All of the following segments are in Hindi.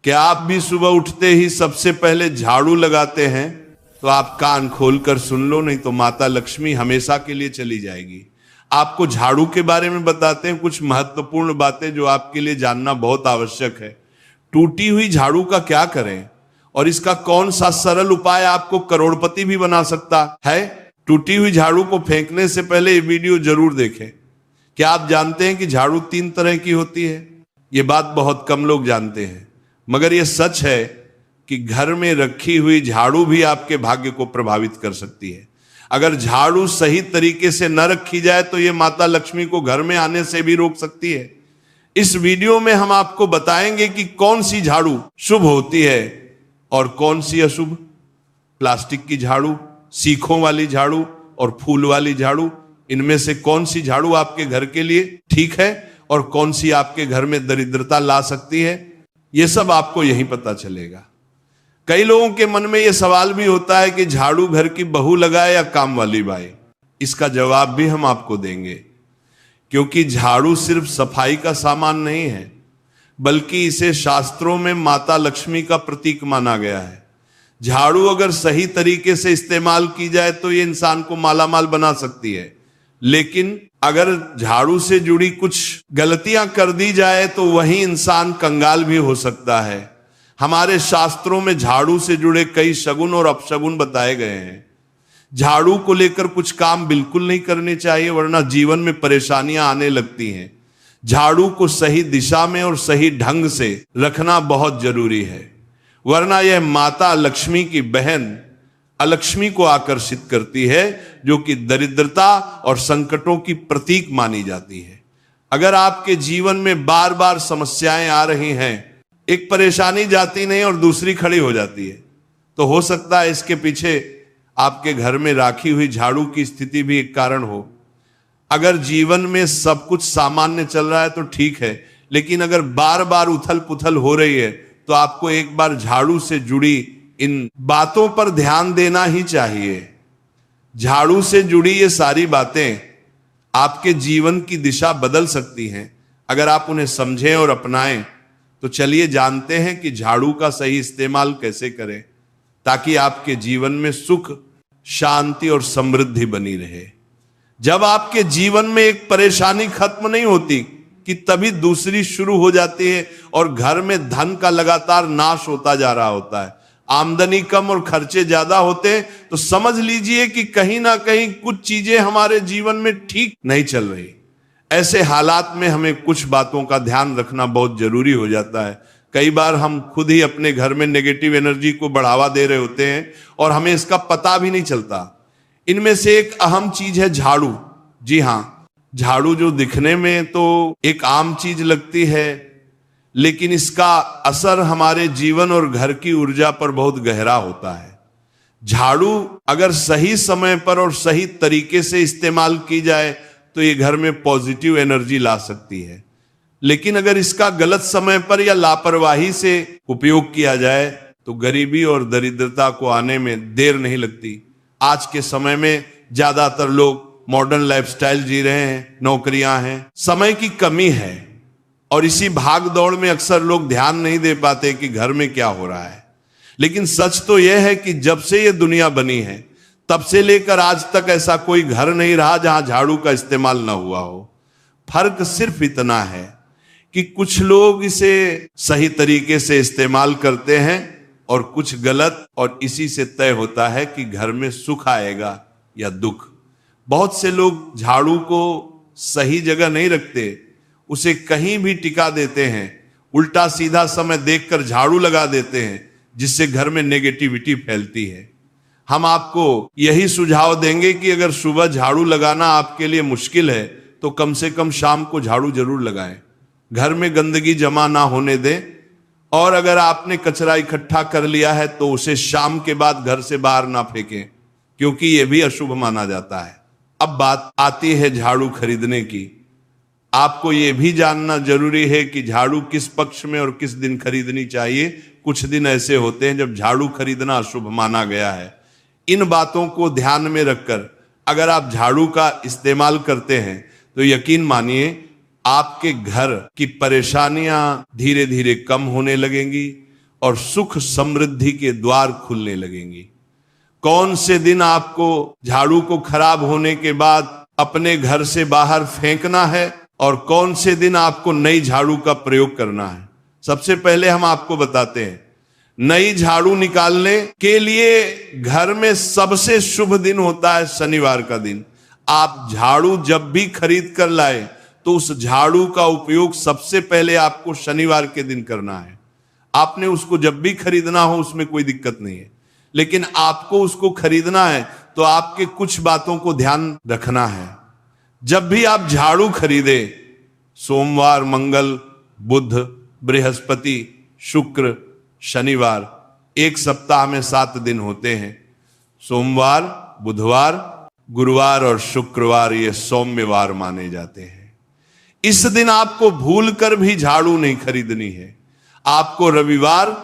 क्या आप भी सुबह उठते ही सबसे पहले झाड़ू लगाते हैं? तो आप कान खोलकर सुन लो, नहीं तो माता लक्ष्मी हमेशा के लिए चली जाएगी। आपको झाड़ू के बारे में बताते हैं कुछ महत्वपूर्ण बातें जो आपके लिए जानना बहुत आवश्यक है। टूटी हुई झाड़ू का क्या करें और इसका कौन सा सरल उपाय आपको करोड़पति भी बना सकता है। टूटी हुई झाड़ू को फेंकने से पहले ये वीडियो जरूर देखें। क्या आप जानते हैं कि झाड़ू 3 तरह की होती है? ये बात बहुत कम लोग जानते हैं, मगर यह सच है कि घर में रखी हुई झाड़ू भी आपके भाग्य को प्रभावित कर सकती है। अगर झाड़ू सही तरीके से न रखी जाए तो यह माता लक्ष्मी को घर में आने से भी रोक सकती है। इस वीडियो में हम आपको बताएंगे कि कौन सी झाड़ू शुभ होती है और कौन सी अशुभ। प्लास्टिक की झाड़ू, सीखों वाली झाड़ू और फूल वाली झाड़ू, इनमें से कौन सी झाड़ू आपके घर के लिए ठीक है और कौन सी आपके घर में दरिद्रता ला सकती है, यह सब आपको यहीं पता चलेगा। कई लोगों के मन में यह सवाल भी होता है कि झाड़ू घर की बहू लगाए या काम वाली बाई। इसका जवाब भी हम आपको देंगे, क्योंकि झाड़ू सिर्फ सफाई का सामान नहीं है, बल्कि इसे शास्त्रों में माता लक्ष्मी का प्रतीक माना गया है। झाड़ू अगर सही तरीके से इस्तेमाल की जाए तो ये इंसान को मालामाल बना सकती है, लेकिन अगर झाड़ू से जुड़ी कुछ गलतियां कर दी जाए तो वही इंसान कंगाल भी हो सकता है। हमारे शास्त्रों में झाड़ू से जुड़े कई शगुन और अपशगुन बताए गए हैं। झाड़ू को लेकर कुछ काम बिल्कुल नहीं करने चाहिए, वरना जीवन में परेशानियां आने लगती हैं। झाड़ू को सही दिशा में और सही ढंग से रखना बहुत जरूरी है, वरना यह माता लक्ष्मी की बहन अलक्ष्मी को आकर्षित करती है, जो कि दरिद्रता और संकटों की प्रतीक मानी जाती है। अगर आपके जीवन में बार बार समस्याएं आ रही हैं, एक परेशानी जाती नहीं और दूसरी खड़ी हो जाती है, तो हो सकता है इसके पीछे आपके घर में राखी हुई झाड़ू की स्थिति भी एक कारण हो। अगर जीवन में सब कुछ सामान्य चल रहा है तो ठीक है, लेकिन अगर बार बार उथल पुथल हो रही है तो आपको एक बार झाड़ू से जुड़ी इन बातों पर ध्यान देना ही चाहिए। झाड़ू से जुड़ी ये सारी बातें आपके जीवन की दिशा बदल सकती हैं अगर आप उन्हें समझें और अपनाएं। तो चलिए जानते हैं कि झाड़ू का सही इस्तेमाल कैसे करें, ताकि आपके जीवन में सुख, शांति और समृद्धि बनी रहे। जब आपके जीवन में एक परेशानी खत्म नहीं होती कि तभी दूसरी शुरू हो जाती है और घर में धन का लगातार नाश होता जा रहा होता है। आमदनी कम और खर्चे ज्यादा होते हैं तो समझ लीजिए कि कहीं ना कहीं कुछ चीजें हमारे जीवन में ठीक नहीं चल रही। ऐसे हालात में हमें कुछ बातों का ध्यान रखना बहुत जरूरी हो जाता है। कई बार हम खुद ही अपने घर में नेगेटिव एनर्जी को बढ़ावा दे रहे होते हैं और हमें इसका पता भी नहीं चलता। इनमें से एक अहम चीज है झाड़ू। जी हाँ, झाड़ू जो दिखने में तो एक आम चीज लगती है, लेकिन इसका असर हमारे जीवन और घर की ऊर्जा पर बहुत गहरा होता है। झाड़ू अगर सही समय पर और सही तरीके से इस्तेमाल की जाए तो ये घर में पॉजिटिव एनर्जी ला सकती है, लेकिन अगर इसका गलत समय पर या लापरवाही से उपयोग किया जाए तो गरीबी और दरिद्रता को आने में देर नहीं लगती। आज के समय में ज्यादातर लोग मॉडर्न लाइफस्टाइल जी रहे हैं, नौकरियां हैं, समय की कमी है और इसी भाग दौड़ में अक्सर लोग ध्यान नहीं दे पाते कि घर में क्या हो रहा है। लेकिन सच तो यह है कि जब से ये दुनिया बनी है तब से लेकर आज तक ऐसा कोई घर नहीं रहा जहां झाड़ू का इस्तेमाल ना हुआ हो। फर्क सिर्फ इतना है कि कुछ लोग इसे सही तरीके से इस्तेमाल करते हैं और कुछ गलत, और इसी से तय होता है कि घर में सुख आएगा या दुख। बहुत से लोग झाड़ू को सही जगह नहीं रखते, उसे कहीं भी टिका देते हैं, उल्टा सीधा समय देखकर झाड़ू लगा देते हैं, जिससे घर में नेगेटिविटी फैलती है। हम आपको यही सुझाव देंगे कि अगर सुबह झाड़ू लगाना आपके लिए मुश्किल है तो कम से कम शाम को झाड़ू जरूर लगाएं। घर में गंदगी जमा ना होने दें, और अगर आपने कचरा इकट्ठा कर लिया है तो उसे शाम के बाद घर से बाहर ना फेंकें, क्योंकि यह भी अशुभ माना जाता है। अब बात आती है झाड़ू खरीदने की। आपको यह भी जानना जरूरी है कि झाड़ू किस पक्ष में और किस दिन खरीदनी चाहिए। कुछ दिन ऐसे होते हैं जब झाड़ू खरीदना अशुभ माना गया है। इन बातों को ध्यान में रखकर अगर आप झाड़ू का इस्तेमाल करते हैं तो यकीन मानिए आपके घर की परेशानियां धीरे धीरे कम होने लगेंगी, और सुख समृद्धि के द्वार खुलने लगेंगी। कौन से दिन आपको झाड़ू को खराब होने के बाद अपने घर से बाहर फेंकना है और कौन से दिन आपको नई झाड़ू का प्रयोग करना है। सबसे पहले हम आपको बताते हैं, नई झाड़ू निकालने के लिए घर में सबसे शुभ दिन होता है शनिवार का दिन। आप झाड़ू जब भी खरीद कर लाए तो उस झाड़ू का उपयोग सबसे पहले आपको शनिवार के दिन करना है। आपने उसको जब भी खरीदना हो उसमें कोई दिक्कत नहीं है, लेकिन आपको उसको खरीदना है तो आपके कुछ बातों को ध्यान रखना है। जब भी आप झाड़ू खरीदे, सोमवार, मंगल, बुध, बृहस्पति, शुक्र, शनिवार, एक सप्ताह में 7 दिन होते हैं। सोमवार, बुधवार, गुरुवार और शुक्रवार ये सौम्यवार माने जाते हैं। इस दिन आपको भूलकर भी झाड़ू नहीं खरीदनी है। आपको रविवार,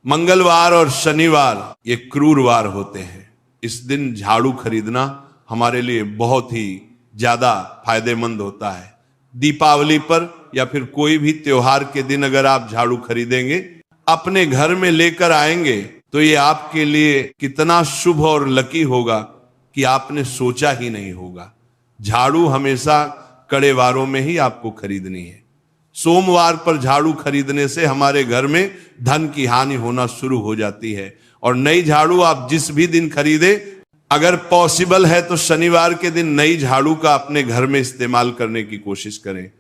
मंगलवार और शनिवार ये क्रूरवार होते हैं। इस दिन झाड़ू खरीदना हमारे लिए बहुत ही ज्यादा फायदेमंद होता है। दीपावली पर या फिर कोई भी त्योहार के दिन अगर आप झाड़ू खरीदेंगे, अपने घर में लेकर आएंगे तो ये आपके लिए कितना शुभ और लकी होगा कि आपने सोचा ही नहीं होगा। झाड़ू हमेशा कड़े वारों में ही आपको खरीदनी है। सोमवार पर झाड़ू खरीदने से हमारे घर में धन की हानि होना शुरू हो जाती है। और नई झाड़ू आप जिस भी दिन खरीदे, अगर पॉसिबल है तो शनिवार के दिन नई झाड़ू का अपने घर में इस्तेमाल करने की कोशिश करें।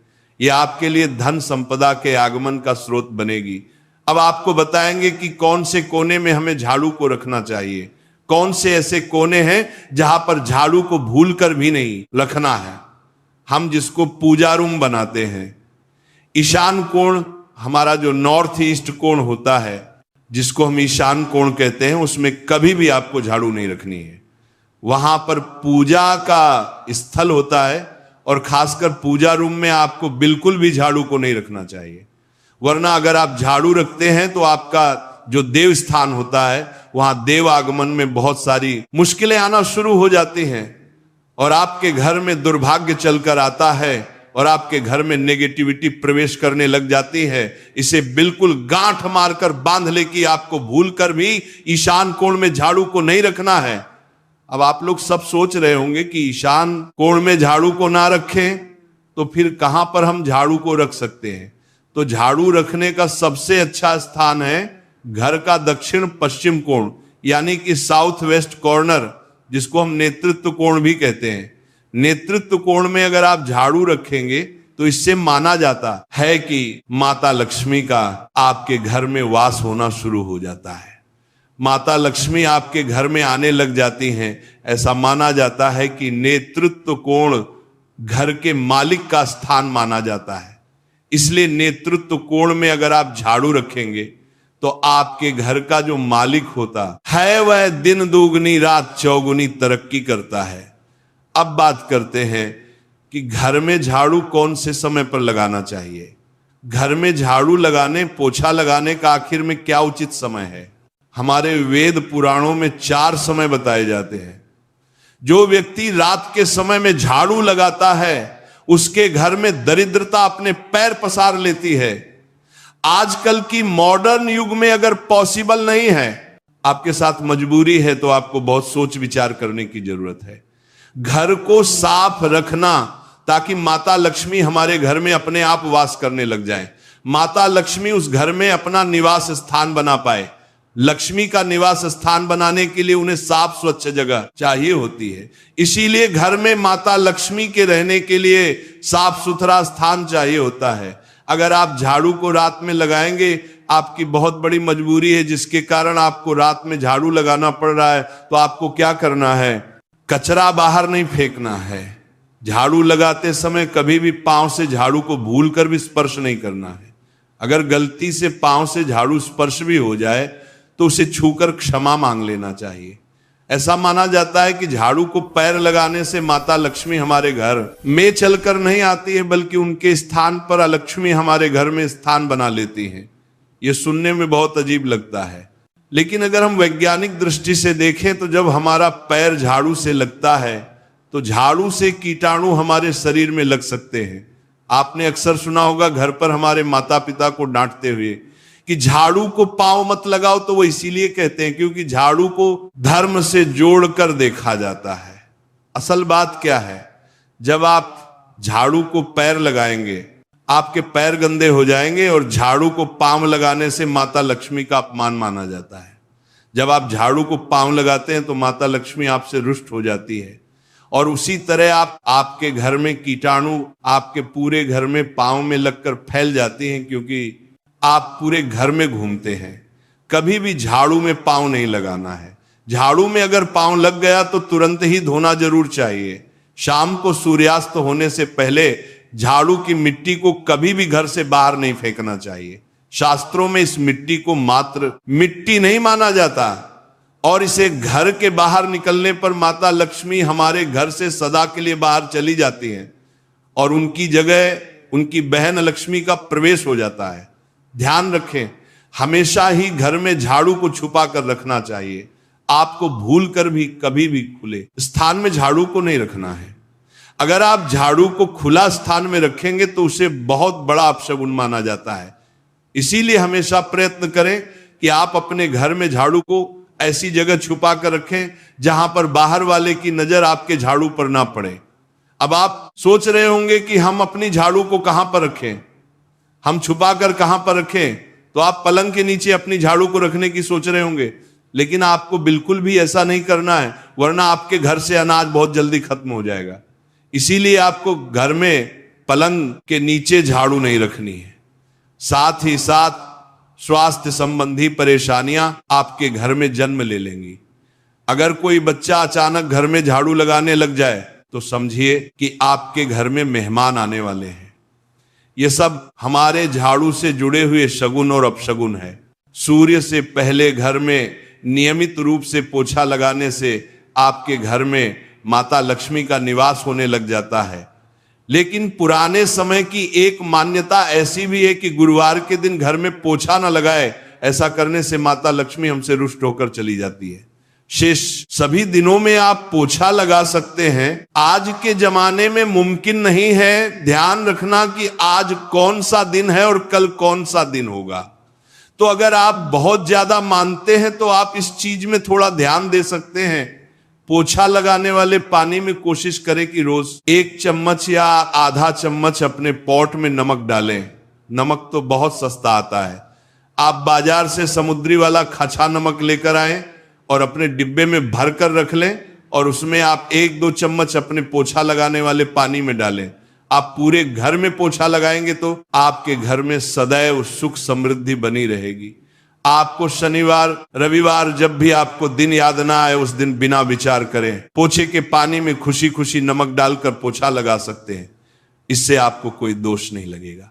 यह आपके लिए धन संपदा के आगमन का स्रोत बनेगी। अब आपको बताएंगे कि कौन से कोने में हमें झाड़ू को रखना चाहिए, कौन से ऐसे कोने हैं जहां पर झाड़ू को भूलकर भी नहीं रखना है। हम जिसको पूजा रूम बनाते हैं, ईशान कोण हमारा जो नॉर्थ ईस्ट कोण होता है, जिसको हम ईशान कोण कहते हैं, उसमें कभी भी आपको झाड़ू नहीं रखनी है। वहां पर पूजा का स्थल होता है और खासकर पूजा रूम में आपको बिल्कुल भी झाड़ू को नहीं रखना चाहिए। वरना अगर आप झाड़ू रखते हैं तो आपका जो देव स्थान होता है वहां देव आगमन में बहुत सारी मुश्किलें आना शुरू हो जाती हैं और आपके घर में दुर्भाग्य चलकर आता है और आपके घर में नेगेटिविटी प्रवेश करने लग जाती है। इसे बिल्कुल गांठ मारकर बांध ले कि आपको भूलकर भी ईशान कोण में झाड़ू को नहीं रखना है। अब आप लोग सब सोच रहे होंगे कि ईशान कोण में झाड़ू को ना रखें तो फिर कहां पर हम झाड़ू को रख सकते हैं। तो झाड़ू रखने का सबसे अच्छा स्थान है घर का दक्षिण पश्चिम कोण, यानी कि साउथ वेस्ट कॉर्नर, जिसको हम नेतृत्व कोण भी कहते हैं। नेतृत्व कोण में अगर आप झाड़ू रखेंगे तो इससे माना जाता है कि माता लक्ष्मी का आपके घर में वास होना शुरू हो जाता है। माता लक्ष्मी आपके घर में आने लग जाती हैं। ऐसा माना जाता है कि नेतृत्व कोण घर के मालिक का स्थान माना जाता है। इसलिए नेतृत्व कोण में अगर आप झाड़ू रखेंगे तो आपके घर का जो मालिक होता है वह दिन दुगनी रात चौगुनी तरक्की करता है। अब बात करते हैं कि घर में झाड़ू कौन से समय पर लगाना चाहिए। घर में झाड़ू लगाने, पोछा लगाने का आखिर में क्या उचित समय है। हमारे वेद पुराणों में 4 समय बताए जाते हैं। जो व्यक्ति रात के समय में झाड़ू लगाता है उसके घर में दरिद्रता अपने पैर पसार लेती है। आजकल की मॉडर्न युग में अगर पॉसिबल नहीं है, आपके साथ मजबूरी है, तो आपको बहुत सोच विचार करने की जरूरत है। घर को साफ रखना ताकि माता लक्ष्मी हमारे घर में अपने आप वास करने लग जाए। माता लक्ष्मी उस घर में अपना निवास स्थान बना पाए। लक्ष्मी का निवास स्थान बनाने के लिए उन्हें साफ स्वच्छ जगह चाहिए होती है। इसीलिए घर में माता लक्ष्मी के रहने के लिए साफ सुथरा स्थान चाहिए होता है। अगर आप झाड़ू को रात में लगाएंगे, आपकी बहुत बड़ी मजबूरी है जिसके कारण आपको रात में झाड़ू लगाना पड़ रहा है, तो आपको क्या करना है, कचरा बाहर नहीं फेंकना है। झाड़ू लगाते समय कभी भी पांव से झाड़ू को भूलकर भी स्पर्श नहीं करना है। अगर गलती से पांव से झाड़ू स्पर्श भी हो जाए तो उसे छूकर क्षमा मांग लेना चाहिए। ऐसा माना जाता है कि झाड़ू को पैर लगाने से माता लक्ष्मी हमारे घर में चलकर नहीं आती है, बल्कि उनके स्थान पर लक्ष्मी हमारे घर में स्थान बना लेती हैं। यह सुनने में बहुत अजीब लगता है, लेकिन अगर हम वैज्ञानिक दृष्टि से देखें तो जब हमारा पैर झाड़ू से लगता है तो झाड़ू से कीटाणु हमारे शरीर में लग सकते हैं। आपने अक्सर सुना होगा घर पर हमारे माता पिता को डांटते हुए कि झाड़ू को पांव मत लगाओ, तो वो इसीलिए कहते हैं क्योंकि झाड़ू को धर्म से जोड़कर देखा जाता है। असल बात क्या है, जब आप झाड़ू को पैर लगाएंगे आपके पैर गंदे हो जाएंगे, और झाड़ू को पांव लगाने से माता लक्ष्मी का अपमान माना जाता है। जब आप झाड़ू को पांव लगाते हैं तो माता लक्ष्मी आपसे रुष्ट हो जाती है। और उसी तरह आपके घर में कीटाणु आपके पूरे घर में पांव में लगकर फैल जाती हैं, क्योंकि आप पूरे घर में घूमते हैं। कभी भी झाड़ू में पांव नहीं लगाना है। झाड़ू में अगर पांव लग गया तो तुरंत ही धोना जरूर चाहिए। शाम को सूर्यास्त होने से पहले झाड़ू की मिट्टी को कभी भी घर से बाहर नहीं फेंकना चाहिए। शास्त्रों में इस मिट्टी को मात्र मिट्टी नहीं माना जाता, और इसे घर के बाहर निकलने पर माता लक्ष्मी हमारे घर से सदा के लिए बाहर चली जाती हैं और उनकी जगह उनकी बहन लक्ष्मी का प्रवेश हो जाता है। ध्यान रखें, हमेशा ही घर में झाड़ू को छुपा कर रखना चाहिए। आपको भूल कर भी कभी भी खुले स्थान में झाड़ू को नहीं रखना है। अगर आप झाड़ू को खुला स्थान में रखेंगे तो उसे बहुत बड़ा अपशगुन माना जाता है। इसीलिए हमेशा प्रयत्न करें कि आप अपने घर में झाड़ू को ऐसी जगह छुपा कर रखें जहां पर बाहर वाले की नजर आपके झाड़ू पर ना पड़े। अब आप सोच रहे होंगे कि हम अपनी झाड़ू को कहां पर रखें, हम छुपा कर कहां पर रखें, तो आप पलंग के नीचे अपनी झाड़ू को रखने की सोच रहे होंगे, लेकिन आपको बिल्कुल भी ऐसा नहीं करना है, वरना आपके घर से अनाज बहुत जल्दी खत्म हो जाएगा। इसीलिए आपको घर में पलंग के नीचे झाड़ू नहीं रखनी है। साथ ही साथ स्वास्थ्य संबंधी परेशानियां आपके घर में जन्म ले लेंगी। अगर कोई बच्चा अचानक घर में झाड़ू लगाने लग जाए तो समझिए कि आपके घर में मेहमान आने वाले हैं। ये सब हमारे झाड़ू से जुड़े हुए शगुन और अपशगुन है। सूर्य से पहले घर में नियमित रूप से पोछा लगाने से आपके घर में माता लक्ष्मी का निवास होने लग जाता है। लेकिन पुराने समय की एक मान्यता ऐसी भी है कि गुरुवार के दिन घर में पोछा न लगाए, ऐसा करने से माता लक्ष्मी हमसे रुष्ट होकर चली जाती है। शेष सभी दिनों में आप पोछा लगा सकते हैं। आज के जमाने में मुमकिन नहीं है। ध्यान रखना कि आज कौन सा दिन है और कल कौन सा दिन होगा। तो अगर आप बहुत ज्यादा मानते हैं तो आप इस चीज में थोड़ा ध्यान दे सकते हैं। पोछा लगाने वाले पानी में कोशिश करें कि रोज 1 चम्मच या आधा चम्मच अपने पॉट में नमक डालें। नमक तो बहुत सस्ता आता है। आप बाजार से समुद्री वाला खच्छा नमक लेकर आए और अपने डिब्बे में भर कर रख लें, और उसमें आप 1-2 चम्मच अपने पोछा लगाने वाले पानी में डालें। आप पूरे घर में पोछा लगाएंगे तो आपके घर में सदैव सुख समृद्धि बनी रहेगी। आपको शनिवार रविवार जब भी आपको दिन याद ना आए, उस दिन बिना विचार करें पोछे के पानी में खुशी खुशी नमक डालकर पोछा लगा सकते हैं। इससे आपको कोई दोष नहीं लगेगा।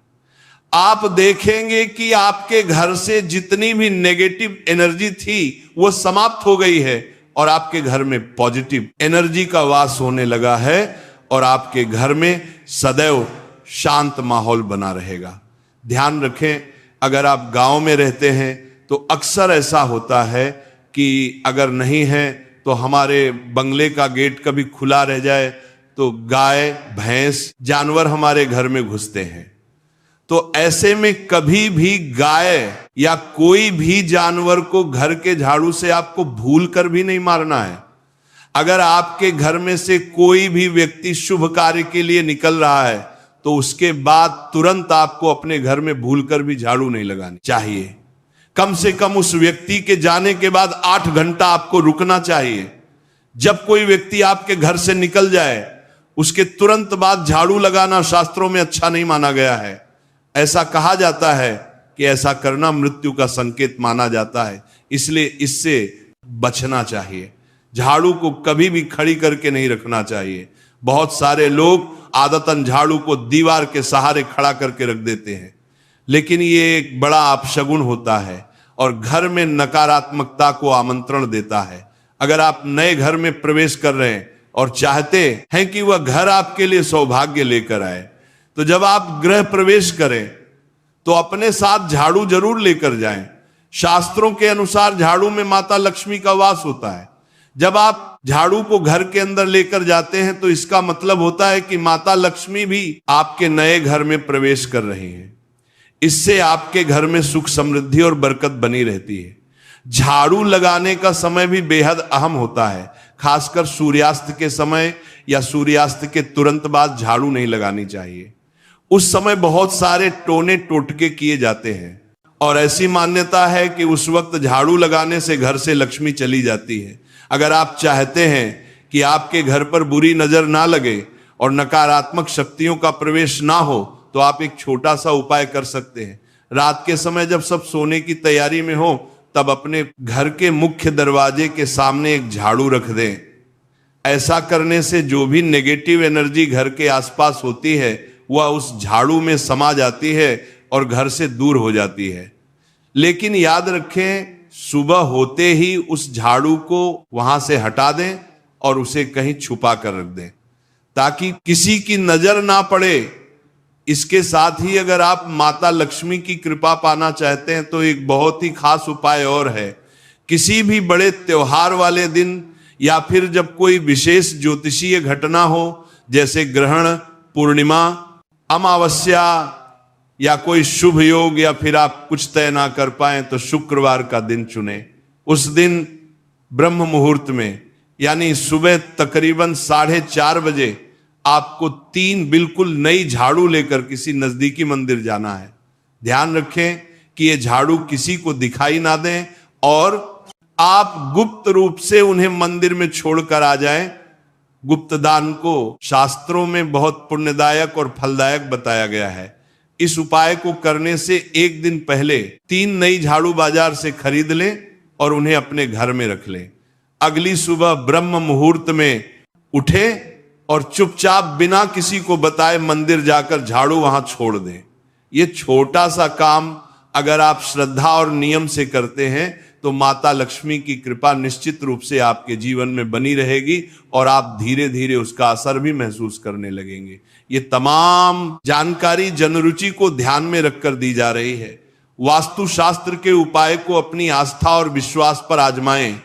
आप देखेंगे कि आपके घर से जितनी भी नेगेटिव एनर्जी थी वो समाप्त हो गई है, और आपके घर में पॉजिटिव एनर्जी का वास होने लगा है, और आपके घर में सदैव शांत माहौल बना रहेगा। ध्यान रखें, अगर आप गांव में रहते हैं तो अक्सर ऐसा होता है कि अगर नहीं है तो हमारे बंगले का गेट कभी खुला रह जाए तो गाय भैंस जानवर हमारे घर में घुसते हैं। तो ऐसे में कभी भी गाय या कोई भी जानवर को घर के झाड़ू से आपको भूल कर भी नहीं मारना है। अगर आपके घर में से कोई भी व्यक्ति शुभ कार्य के लिए निकल रहा है तो उसके बाद तुरंत आपको अपने घर में भूलकर भी झाड़ू नहीं लगानी चाहिए। कम से कम उस व्यक्ति के जाने के बाद 8 घंटा आपको रुकना चाहिए। जब कोई व्यक्ति आपके घर से निकल जाए उसके तुरंत बाद झाड़ू लगाना शास्त्रों में अच्छा नहीं माना गया है। ऐसा कहा जाता है कि ऐसा करना मृत्यु का संकेत माना जाता है, इसलिए इससे बचना चाहिए। झाड़ू को कभी भी खड़ी करके नहीं रखना चाहिए। बहुत सारे लोग आदतन झाड़ू को दीवार के सहारे खड़ा करके रख देते हैं, लेकिन ये एक बड़ा अपशगुन होता है और घर में नकारात्मकता को आमंत्रण देता है। अगर आप नए घर में प्रवेश कर रहे हैं और चाहते हैं कि वह घर आपके लिए सौभाग्य लेकर आए, तो जब आप गृह प्रवेश करें तो अपने साथ झाड़ू जरूर लेकर जाएं। शास्त्रों के अनुसार झाड़ू में माता लक्ष्मी का वास होता है। जब आप झाड़ू को घर के अंदर लेकर जाते हैं तो इसका मतलब होता है कि माता लक्ष्मी भी आपके नए घर में प्रवेश कर रही हैं। इससे आपके घर में सुख समृद्धि और बरकत बनी रहती है। झाड़ू लगाने का समय भी बेहद अहम होता है, खासकर सूर्यास्त के समय या सूर्यास्त के तुरंत बाद झाड़ू नहीं लगानी चाहिए। उस समय बहुत सारे टोने टोटके किए जाते हैं और ऐसी मान्यता है कि उस वक्त झाड़ू लगाने से घर से लक्ष्मी चली जाती है। अगर आप चाहते हैं कि आपके घर पर बुरी नजर ना लगे और नकारात्मक शक्तियों का प्रवेश ना हो, तो आप एक छोटा सा उपाय कर सकते हैं। रात के समय जब सब सोने की तैयारी में हो, तब अपने घर के मुख्य दरवाजे के सामने एक झाड़ू रख दें। ऐसा करने से जो भी नेगेटिव एनर्जी घर के आसपास होती है वह उस झाड़ू में समा जाती है और घर से दूर हो जाती है। लेकिन याद रखें, सुबह होते ही उस झाड़ू को वहां से हटा दें और उसे कहीं छुपा कर रख दें ताकि किसी की नजर ना पड़े। इसके साथ ही अगर आप माता लक्ष्मी की कृपा पाना चाहते हैं तो एक बहुत ही खास उपाय और है। किसी भी बड़े त्योहार वाले दिन या फिर जब कोई विशेष ज्योतिषीय घटना हो, जैसे ग्रहण, पूर्णिमा, अमावस्या या कोई शुभ योग, या फिर आप कुछ तय ना कर पाए तो शुक्रवार का दिन चुने। उस दिन ब्रह्म मुहूर्त में यानी सुबह तकरीबन 4:30 बजे आपको 3 बिल्कुल नई झाड़ू लेकर किसी नजदीकी मंदिर जाना है। ध्यान रखें कि ये झाड़ू किसी को दिखाई ना दें और आप गुप्त रूप से उन्हें मंदिर में छोड़कर आ जाएं। गुप्त दान को शास्त्रों में बहुत पुण्यदायक और फलदायक बताया गया है। इस उपाय को करने से एक दिन पहले 3 नई झाड़ू बाजार से खरीद लें और उन्हें अपने घर में रख लें। अगली सुबह ब्रह्म मुहूर्त में उठे और चुपचाप बिना किसी को बताए मंदिर जाकर झाड़ू वहां छोड़ दें। यह छोटा सा काम अगर आप श्रद्धा और नियम से करते हैं तो माता लक्ष्मी की कृपा निश्चित रूप से आपके जीवन में बनी रहेगी और आप धीरे धीरे उसका असर भी महसूस करने लगेंगे। ये तमाम जानकारी जनरुचि को ध्यान में रखकर दी जा रही है। वास्तु शास्त्र के उपाय को अपनी आस्था और विश्वास पर आजमाएं।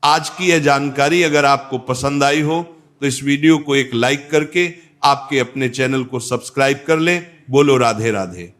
आज की यह जानकारी अगर आपको पसंद आई हो तो इस वीडियो को एक लाइक करके आपके अपने चैनल को सब्सक्राइब कर लें। बोलो राधे राधे।